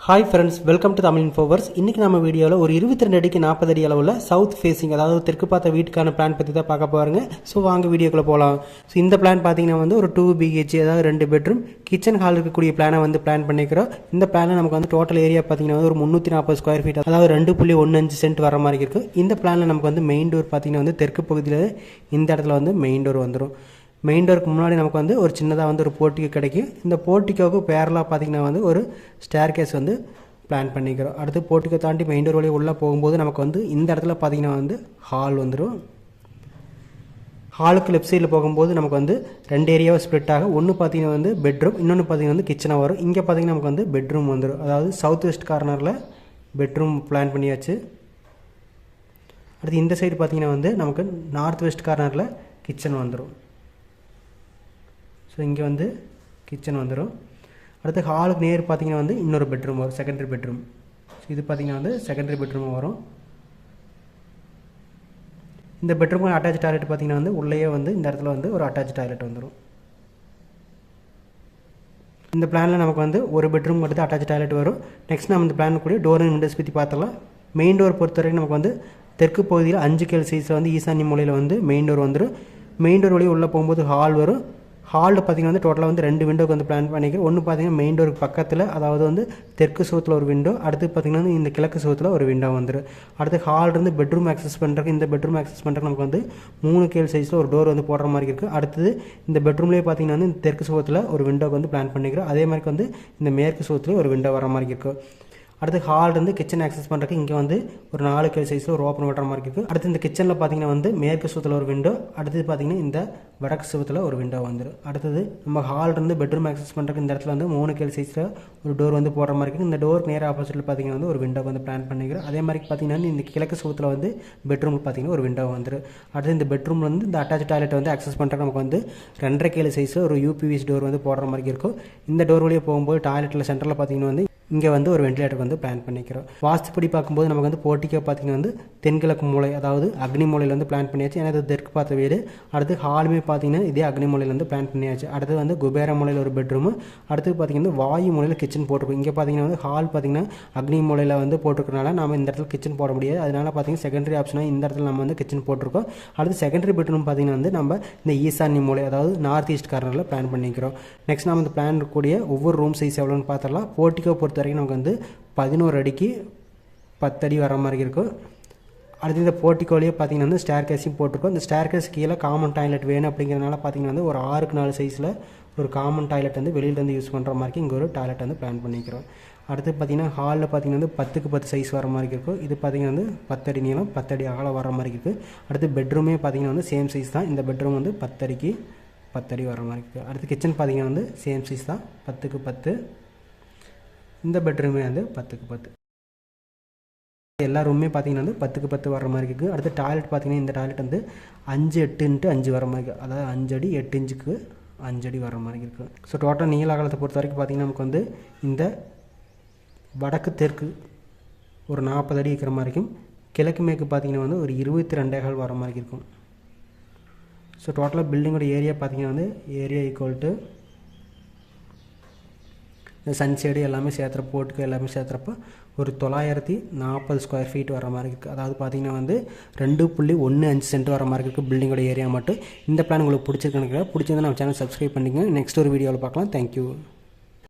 Hi friends, welcome to Tamil இன்ஃபோவர்ஸ். இன்றைக்கி நம்ம வீடியோவில் ஒரு 22 அடிக்கு 40 அடி அளவில் சவுத் ஃபேஸிங், அதாவது தெற்கு பார்த்த வீட்டுக்கான பிளான் பற்றி தான் பார்க்க போகிறேங்க. ஸோ வாங்க வீடியோக்குள்ளே போகலாம். ஸோ இந்த பிளான் பார்த்தீங்கன்னா ஒரு 2 BHK, அதாவது 2 பெட்ரூம் கிச்சன் ஹால் இருக்கக்கூடிய பிளானை பிளான் பண்ணிக்கிறோம். இந்த பிளானில் நமக்கு டோட்டல் ஏரியா பார்த்தீங்கன்னா ஒரு 340 ஸ்கொயர் ஃபீட், அதாவது 2.15 சென்ட் வர மாதிரி இருக்குது. இந்த பிளானில் நமக்கு மெயின் டோர் பார்த்தீங்கன்னா தெற்கு பகுதியில் இந்த இடத்துல மெயின் டோர் வந்துடும். மெயின் டோருக்கு முன்னாடி நமக்கு ஒரு சின்னதாக ஒரு போர்ட்டிகோ கிடைக்கும். இந்த போர்ட்டிகோவுக்கு பேரலாக பார்த்தீங்கன்னா ஒரு ஸ்டேர் கேஸ் பிளான் பண்ணிக்கிறோம். அடுத்து போர்ட்டிகோ தாண்டி மெயின் டோர் வழியாக உள்ளே போகும்போது நமக்கு இந்த இடத்துல பார்த்தீங்கன்னா ஹால் வந்துடும். ஹாலுக்கு லெஃப்ட் சைடில் போகும்போது நமக்கு 2 ஏரியாவை ஸ்ப்ளிட் ஆகும். ஒன்று பார்த்தீங்கன்னா பெட்ரூம், இன்னொன்று பார்த்தீங்கன்னா கிச்சனாக வரும். இங்கே பார்த்தீங்கன்னா நமக்கு பெட்ரூம் வந்துடும். அதாவது சவுத் வெஸ்ட் கார்னரில் பெட்ரூம் பிளான் பண்ணியாச்சு. அடுத்து இந்த சைடு பார்த்தீங்கன்னா நமக்கு நார்த் வெஸ்ட் கார்னரில் கிச்சன் வந்துடும். ஸோ இங்கே கிச்சன் வந்துடும். அடுத்து ஹாலுக்கு நேர் பார்த்தீங்கன்னா இன்னொரு பெட்ரூம் வரும், செகண்டரி பெட்ரூம். ஸோ இது பார்த்தீங்கன்னா செகண்டரி பெட்ரூம் வரும். இந்த பெட்ரூம் அட்டாச் டாய்லெட் பார்த்தீங்கன்னா உள்ளேயே இந்த இடத்துல ஒரு அட்டாச் டாய்லெட் வந்துடும். இந்த பிளானில் நமக்கு ஒரு பெட்ரூம் மட்டும் அட்டாச் டாய்லெட் வரும். நெக்ஸ்ட் நம்ம இந்த பிளான் கூட டோர் அண்ட் விண்டோஸ் பற்றி பார்த்தலாம். மெயின் டோர் பொறுத்தவரைக்கும் நமக்கு தெற்கு பகுதியில் 5 கேல் சைஸில் ஈசானி மூலையில் மெயின் டோர் வந்துடும். மெயின் டோர் வழியாக உள்ளே போகும்போது ஹால் வரும். ஹாலில் பார்த்தீங்கன்னா டோட்டலாக 2 விண்டோக்கு பிளான் பண்ணிக்கிறோம். ஒன்று பார்த்தீங்கன்னா மெயின் டோருக்கு பக்கத்தில், அதாவது தெற்கு சுவத்தில் ஒரு விண்டோ, அடுத்து பார்த்தீங்கன்னா இந்த கிழக்கு சுவத்தில் ஒரு விண்டோ வந்துடும். அடுத்து ஹாலிருந்து பெட்ரூம் ஆக்சஸ் பண்ணுறதுக்கு, இந்த பெட்ரூம் ஆக்சஸ் பண்ணுறதுக்கு நமக்கு 3 கேல் சைஸில் ஒரு டோர் போடுற மாதிரி இருக்குது. அடுத்தது இந்த பெட்ரூம்லேயே பார்த்தீங்கன்னா இந்த தெற்கு சுவத்தில் ஒரு விண்டோக்கு பிளான் பண்ணிக்கிறோம். அதே மாதிரி இந்த மேற்கு சுவத்துலேயே ஒரு விண்டோ வர மாதிரி இருக்கும். அடுத்து ஹாலிருந்து கிச்சன் ஆக்சஸ் பண்ணுறதுக்கு இங்கே ஒரு 4 கேல் சைஸில் ஒரு ஓப்பன் வட்டுற மாதிரி இருக்குது. அடுத்து இந்த கிச்சனில் பார்த்தீங்கன்னா மேற்கு சுவத்தில் ஒரு விண்டோ, அடுத்தது பார்த்தீங்கன்னா இந்த வடக்கு சுவத்தில் ஒரு விண்டோ வந்துடும். அடுத்தது நம்ம ஹாலிருந்து பெட்ரூம் ஆக்சஸ் பண்ணுறதுக்கு இந்த இடத்துல 3 கேல் சைஸில் ஒரு டோர் போடுற மாதிரி இருக்குது. இந்த டோருக்கு நேராக ஆப்போசிட்டில் பார்த்தீங்கன்னா ஒரு விண்டோ பிளான் பண்ணிக்கிறோம். அதே மாதிரி பார்த்தீங்கன்னா இந்த கிழக்கு சுவத்தில் பெட்ரூம் பார்த்தீங்கன்னா ஒரு விண்டோ வந்துடும். அடுத்து இந்த பெட்ரூமில் இந்த அட்டாச் டாய்லெட் ஆக்சஸ் பண்ணுறதுக்கு நமக்கு 2.5 கேல் சைஸில் ஒரு UPVC டோர் போடுற மாதிரி இருக்கும். இந்த டோர் வழியாக போகும்போது டாய்லெட்டில் சென்டரில் பார்த்தீங்கன்னா இங்கே ஒரு வெண்டிலேட்டர் பிளான் பண்ணிக்கிறோம். வாஸ்துப்படி பார்க்கும்போது நமக்கு போர்ட்டிகோ பார்த்தீங்கன்னா தென்கிழக்கு மூலை, அதாவது அக்னி மூலையில் பிளான் பண்ணியாச்சு. ஏன்னா இது தெற்கு பார்த்த வீடு. அடுத்து ஹாலுமே பார்த்தீங்கன்னா இதே அக்னி மூலையில் பிளான் பண்ணியாச்சு. அடுத்து குபேர மூலையில் ஒரு பெட்ரூமு, அடுத்து பார்த்தீங்கன்னா வாயு மூலையில் கிச்சன் போட்டிருக்கோம். இங்கே பார்த்தீங்கன்னா ஹால் பார்த்தீங்கன்னா அக்னி மூலையில் போட்டிருக்கனால நம்ம இந்த இடத்துல கிச்சன் போட முடியாது. அதனால பார்த்தீங்கன்னா செகண்டரி ஆப்ஷனாக இந்த இடத்துல நம்ம கிச்சன் போட்டிருக்கோம். அடுத்து செகண்டரி பெட்ரூம் பார்த்தீங்கன்னா நம்ம இந்த ஈசானி மூலை, அதாவது நார்த் ஈஸ்ட் கார்னரில் பிளான் பண்ணிக்கிறோம். நெக்ஸ்ட் நம்ம இந்த பிளான் இருக்கக்கூடிய ஒவ்வொரு ரூம் சைஸ் எவ்வளோன்னு பார்த்தரலாம். போர்ட்டிகோ பொறுத்த வரைக்கும் நமக்கு 11 அடிக்கு 10 அடி வர மாதிரி இருக்கும். அடுத்து இந்த போர்ட்டிகோலேயே பார்த்தீங்கன்னா ஸ்டேர் கேஸையும் போட்டிருக்கோம். இந்த ஸ்டேர் கேஸ் கீழே காமன் டாய்லெட் வேணும் அப்படிங்கிறதுனால பார்த்தீங்கன்னா ஒரு 6க்கு 4 சைஸில் ஒரு காமன் டாய்லெட் வெளியிலேருந்து யூஸ் பண்ணுற மாதிரி இங்கே ஒரு டாய்லெட் பிளான் பண்ணிக்கிறோம். அடுத்து பார்த்தீங்கன்னா ஹாலில் பார்த்தீங்கன்னா 10க்கு 10 சைஸ் வர மாதிரி இருக்கும். இது பார்த்தீங்கன்னா 10 அடி நீளம் 10 அடி அகலம் வர மாதிரி இருக்குது. அடுத்து பெட்ரூமே பார்த்தீங்கன்னா சேம் சைஸ் தான். இந்த பெட்ரூம் 10 அடிக்கு 10 அடி வர மாதிரி இருக்குது. அடுத்து கிச்சன் பார்த்தீங்கன்னா சேம் சைஸ் தான், 10க்கு 10. இந்த பெட்ரூமே 10க்கு 10. எல்லா ரூமே பார்த்தீங்கன்னா 10க்கு 10 வர மாதிரி இருக்குது. அடுத்து டாய்லெட் பார்த்தீங்கன்னா இந்த டாய்லெட் 5 8 × 5 வர மாதிரி இருக்குது. அதாவது 5 அடி 8 இன்ச்சுக்கு 5 அடி வர மாதிரி இருக்குது. ஸோ டோட்டல் நீள அகலத்தை பொறுத்த வரைக்கும் பார்த்தீங்கன்னா நமக்கு இந்த வடக்கு தெற்கு ஒரு 40 அடி இருக்கிற மாதிரி இருக்கும். கிழக்கு மேற்கு பார்த்தீங்கன்னா ஒரு 22 வர மாதிரி இருக்கும். ஸோ டோட்டலாக பில்டிங்கோட ஏரியா பார்த்தீங்கன்னா ஏரியா ஈக்குவல் டு இந்த சன்சைடு எல்லாமே சேர்த்துறப்ப போட்டுக்கு எல்லாமே சேர்த்துறப்போ ஒரு 940 ஸ்கொயர் ஃபீட் வர மாதிரி இருக்குது. அதாவது பார்த்தீங்கன்னா 2.15 சென்ட் வர மாதிரி இருக்குது பில்டிங்கோட ஏரியா மட்டும். இந்த பிளான் உங்களுக்கு பிடிச்சிருக்குன்னு பிடிச்சிருந்தா நம்ம சேனல் சப்ஸ்கிரைப் பண்ணிக்கோங்க. நெக்ஸ்ட் ஒரு வீடியோவில் பார்க்கலாம். தேங்க்யூ.